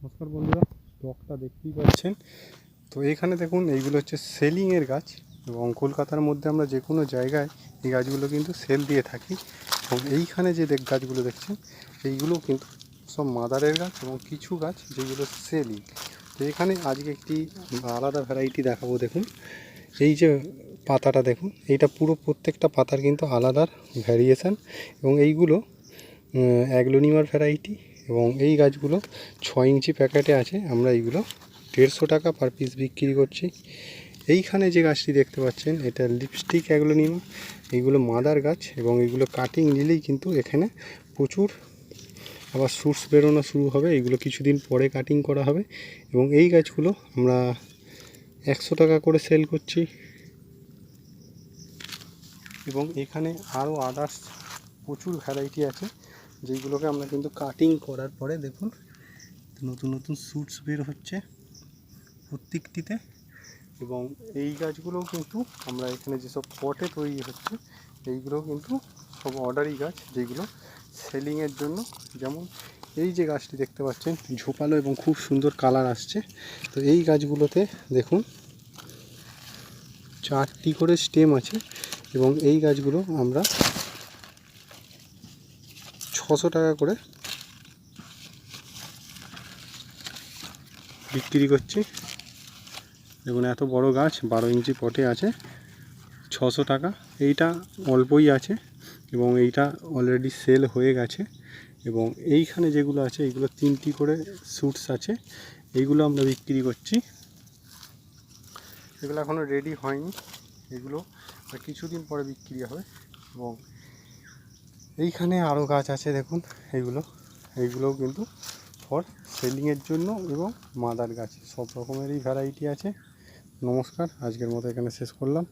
নমস্কার বন্ধুরা, স্টকটা দেখতেই পাচ্ছেন। তো এখানে দেখুন, এইগুলো হচ্ছে সেলিংয়ের গাছ এবং কলকাতার মধ্যে আমরা যে কোনো জায়গায় এই গাছগুলো কিন্তু সেল দিয়ে থাকি। এবং এইখানে যে গাছগুলো দেখছেন, এইগুলো কিন্তু সব মাদারের গাছ এবং কিছু গাছ যেগুলো সেলিং। তো এখানে আজকে একটি আলাদা ভ্যারাইটি দেখাবো। দেখুন এই যে পাতাটা দেখুন, এইটা পুরো প্রত্যেকটা পাতার কিন্তু আলাদা ভ্যারিয়েশান এবং এইগুলো অ্যাগ্লোনিমার ভ্যারাইটি। এবং এই গাছগুলো 6 ইঞ্চি প্যাকেটে আছে। আমরা এইগুলো 150 টাকা পার পিস বিক্রি করছি। এইখানে যে গাছটি দেখতে পাচ্ছেন, এটা লিপস্টিক অ্যাগ্লোনিমা। এইগুলো মাদার গাছ এবং এইগুলো কাটিং নিলেই কিন্তু এখানে প্রচুর আবার সুটস বেরোনো শুরু হবে। এইগুলো কিছুদিন পরে কাটিং করা হবে এবং এই গাছগুলো আমরা 100 টাকা করে সেল করছি। এবং এখানে আরও আদার্স প্রচুর ভ্যারাইটি আছে, যেগুলোকে আমরা কিন্তু কাটিং করার পরে দেখুন নতুন নতুন সুটস বের হচ্ছে প্রত্যেকটিতে। এবং এই গাছগুলোও কিন্তু আমরা এখানে যেসব পটে তৈরি হচ্ছে, এইগুলোও কিন্তু সব অর্ডারি গাছ, যেগুলো সেলিংয়ের জন্য। যেমন এই যে গাছটি দেখতে পাচ্ছেন, ঝোপালো এবং খুব সুন্দর কালার আসছে। তো এই গাছগুলোতে দেখুন 4টি করে স্টেম আছে এবং এই গাছগুলো আমরা 600 টাকা করে বিক্রি করছি। দেখুন এত বড় গাছ, 12 ইঞ্চি পটে আছে, 600 টাকা। এইটা অল্পই আছে এবং এইটা অলরেডি সেল হয়ে গেছে। এবং এইখানে যেগুলো আছে, এইগুলো 3টি করে স্যুটস আছে, এইগুলো আমরা বিক্রি করছি। এগুলো এখনও রেডি হয়নি, এগুলো কিছুদিন পরে বিক্রি হবে। এবং এইখানে আরও গাছ আছে দেখুন, এইগুলোও কিন্তু ফর সেলিংয়ের জন্য এবং মাদার গাছ সব রকমেরই ভ্যারাইটি আছে। নমস্কার, আজকের মতো এখানে শেষ করলাম।